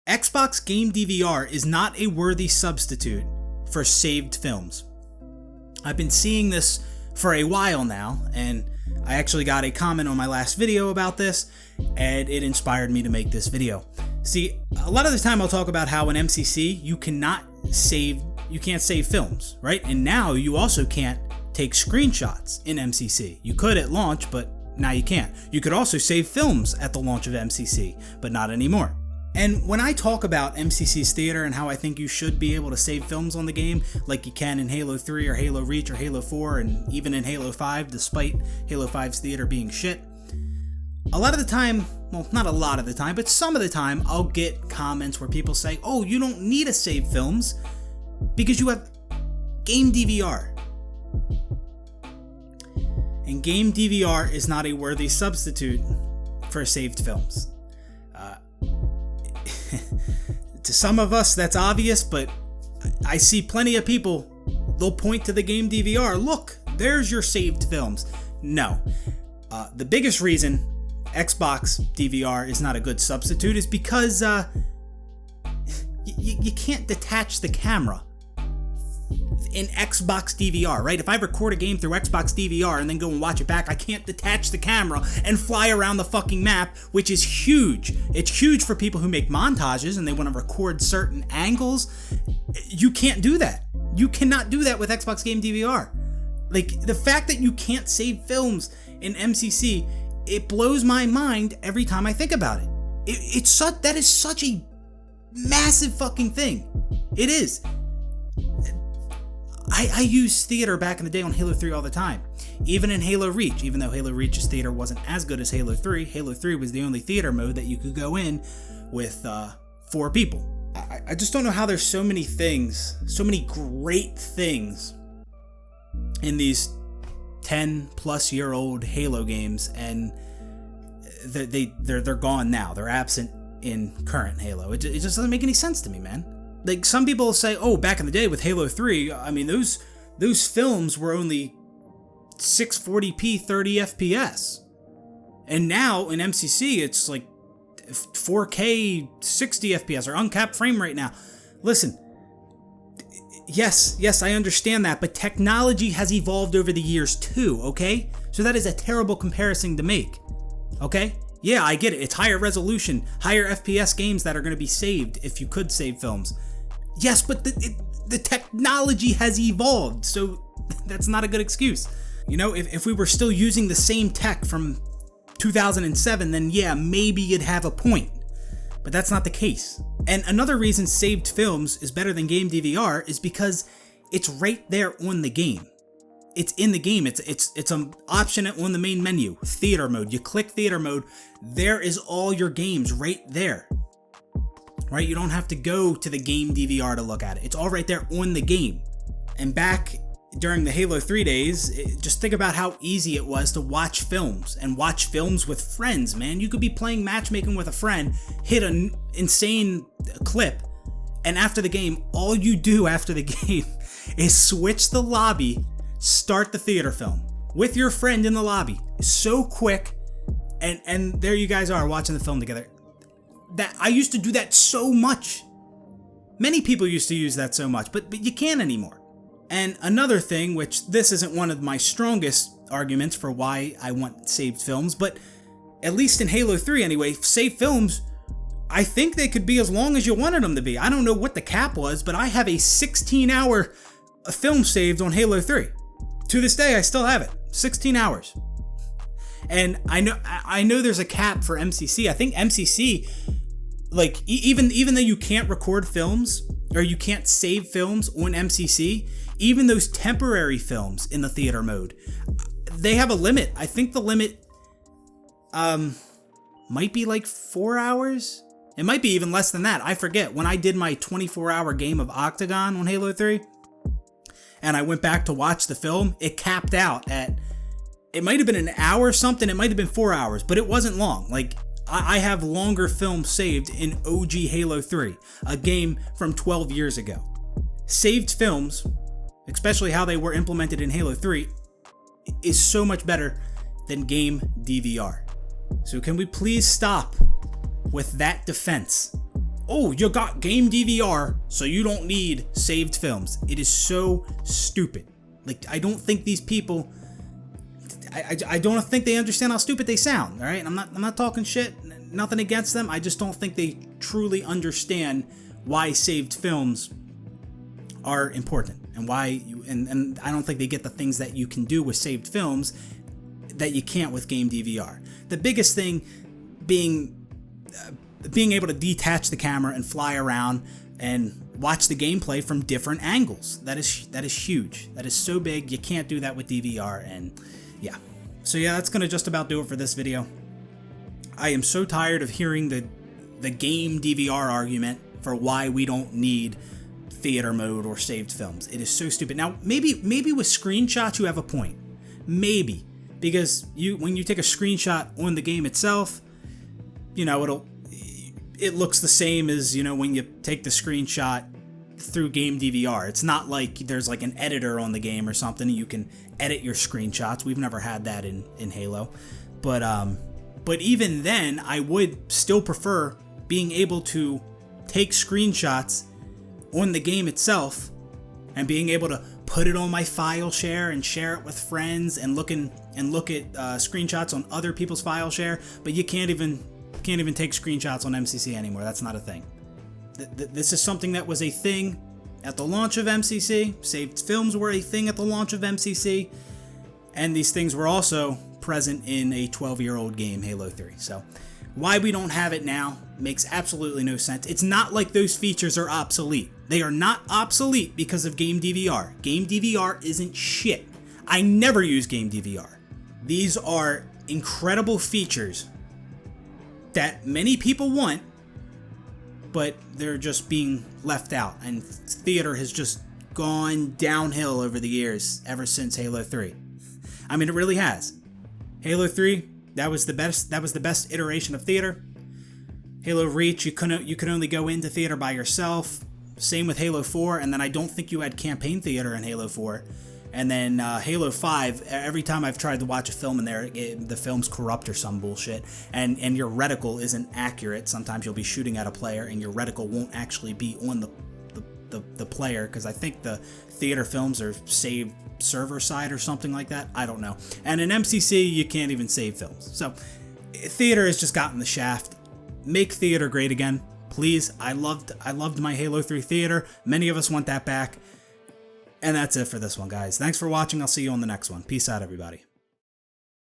Xbox Game DVR is not a worthy substitute for saved films. I've been seeing this for a while now, and I actually got a comment on my last video about this, and it inspired me to make this video. See, a lot of the time I'll talk about how in MCC you can't save films, right? And now you also can't take screenshots in MCC. You could at launch, but now you can't. You could also save films at the launch of MCC, but not anymore. And when I talk about MCC's theater and how I think you should be able to save films on the game, like you can in Halo 3 or Halo Reach or Halo 4 and even in Halo 5, despite Halo 5's theater being shit, a lot of the time, well, not a lot of the time, but some of the time, I'll get comments where people say, oh, you don't need to save films because you have Game DVR. And Game DVR is not a worthy substitute for saved films. To some of us, that's obvious, but I see plenty of people, they'll point to the Game DVR. Look, there's your saved films. No. The biggest reason Xbox DVR is not a good substitute is because you can't detach the camera in Xbox DVR, right? If I record a game through Xbox DVR and then go and watch it back, I can't detach the camera and fly around the fucking map, which is huge. It's huge for people who make montages and they want to record certain angles. You can't do that. You cannot do that with Xbox Game DVR. Like, the fact that you can't save films in MCC, it blows my mind every time I think about it. That is such a massive fucking thing. It is. I used theater back in the day on Halo 3 all the time. Even in Halo Reach, even though Halo Reach's theater wasn't as good as Halo 3, Halo 3 was the only theater mode that you could go in with 4 people. I just don't know how there's so many things, so many great things in these 10 plus year old Halo games, and they're gone now. They're absent in current Halo. It just doesn't make any sense to me, man. Like, some people say, oh, back in the day with Halo 3, I mean, those films were only 640p 30 FPS. And now in MCC, it's like 4K 60 FPS or uncapped frame rate now. Listen, yes, I understand that, but technology has evolved over the years too, okay? So that is a terrible comparison to make, okay? Yeah, I get it. It's higher resolution, higher FPS games that are going to be saved if you could save films. Yes, but the technology has evolved, so that's not a good excuse. You know, if we were still using the same tech from 2007, then yeah, maybe you'd have a point. But that's not the case. And another reason saved films is better than Game DVR is because it's right there on the game. It's in the game. It's an option on the main menu. Theater mode. You click theater mode. There is all your games right there. Right? You don't have to go to the Game DVR to look at it. It's all right there on the game. And back during the Halo 3 days, just think about how easy it was to watch films and watch films with friends, man. You could be playing matchmaking with a friend, hit an insane clip, and after the game, all you do after the game is switch the lobby, start the theater film with your friend in the lobby. So quick, and there you guys are watching the film together. That I used to do that so much. Many people used to use that so much, but you can't anymore. And another thing, which this isn't one of my strongest arguments for why I want saved films, but at least in Halo 3 anyway, saved films, I think they could be as long as you wanted them to be. I don't know what the cap was, but I have a 16-hour film saved on Halo 3. To this day, I still have it. 16 hours. And I know there's a cap for MCC. I think MCC, like, even though you can't record films or you can't save films on MCC, even those temporary films in the theater mode, they have a limit. I think the limit might be like 4 hours. It might be even less than that. I forget. When I did my 24-hour game of Octagon on Halo 3, and I went back to watch the film, it capped out at, it might have been an hour or something, it might have been 4 hours, but it wasn't long. Like, I have longer films saved in OG Halo 3, a game from 12 years ago. Saved films, especially how they were implemented in Halo 3, is so much better than Game DVR. So can we please stop with that defense oh, you got Game DVR, so you don't need saved films. It is so stupid. Like, I don't think these people, I don't think they understand how stupid they sound, all right? I'm not talking shit, nothing against them. I just don't think they truly understand why saved films are important and why you, and I don't think they get the things that you can do with saved films that you can't with Game DVR. The biggest thing being able to detach the camera and fly around and watch the gameplay from different angles. That is huge. That is so big. You can't do that with DVR. And yeah. So yeah, that's gonna just about do it for this video. I am so tired of hearing the Game DVR argument for why we don't need theater mode or saved films. It is so stupid. Now, maybe with screenshots you have a point. Maybe. Because when you take a screenshot on the game itself, you know, it looks the same as, you know, when you take the screenshot through Game DVR. It's not like there's like an editor on the game or something. You can edit your screenshots. We've never had that in Halo. But even then, I would still prefer being able to take screenshots on the game itself and being able to put it on my file share and share it with friends and look at screenshots on other people's file share. But you can't even take screenshots on MCC anymore. That's not a thing. This is something that was a thing at the launch of MCC. Saved films were a thing at the launch of MCC, and these things were also present in a 12-year-old game, Halo 3. So why we don't have it now makes absolutely no sense. It's not like those features are obsolete. They are not obsolete because of Game DVR. Game DVR isn't shit. I never use Game DVR. These are incredible features that many people want, but they're just being left out, and theater has just gone downhill over the years ever since Halo 3. I mean, it really has. Halo 3, that was the best iteration of theater. Halo Reach, you could only go into theater by yourself. Same with Halo 4, and then I don't think you had campaign theater in Halo 4. And then Halo 5, every time I've tried to watch a film in there, the film's corrupt or some bullshit, and your reticle isn't accurate. Sometimes you'll be shooting at a player and your reticle won't actually be on the player, because I think the theater films are saved server side or something like that. I don't know. And in MCC, you can't even save films. So theater has just gotten the shaft. Make theater great again, please. I loved my Halo 3 theater. Many of us want that back. And that's it for this one, guys. Thanks for watching. I'll see you on the next one. Peace out, everybody.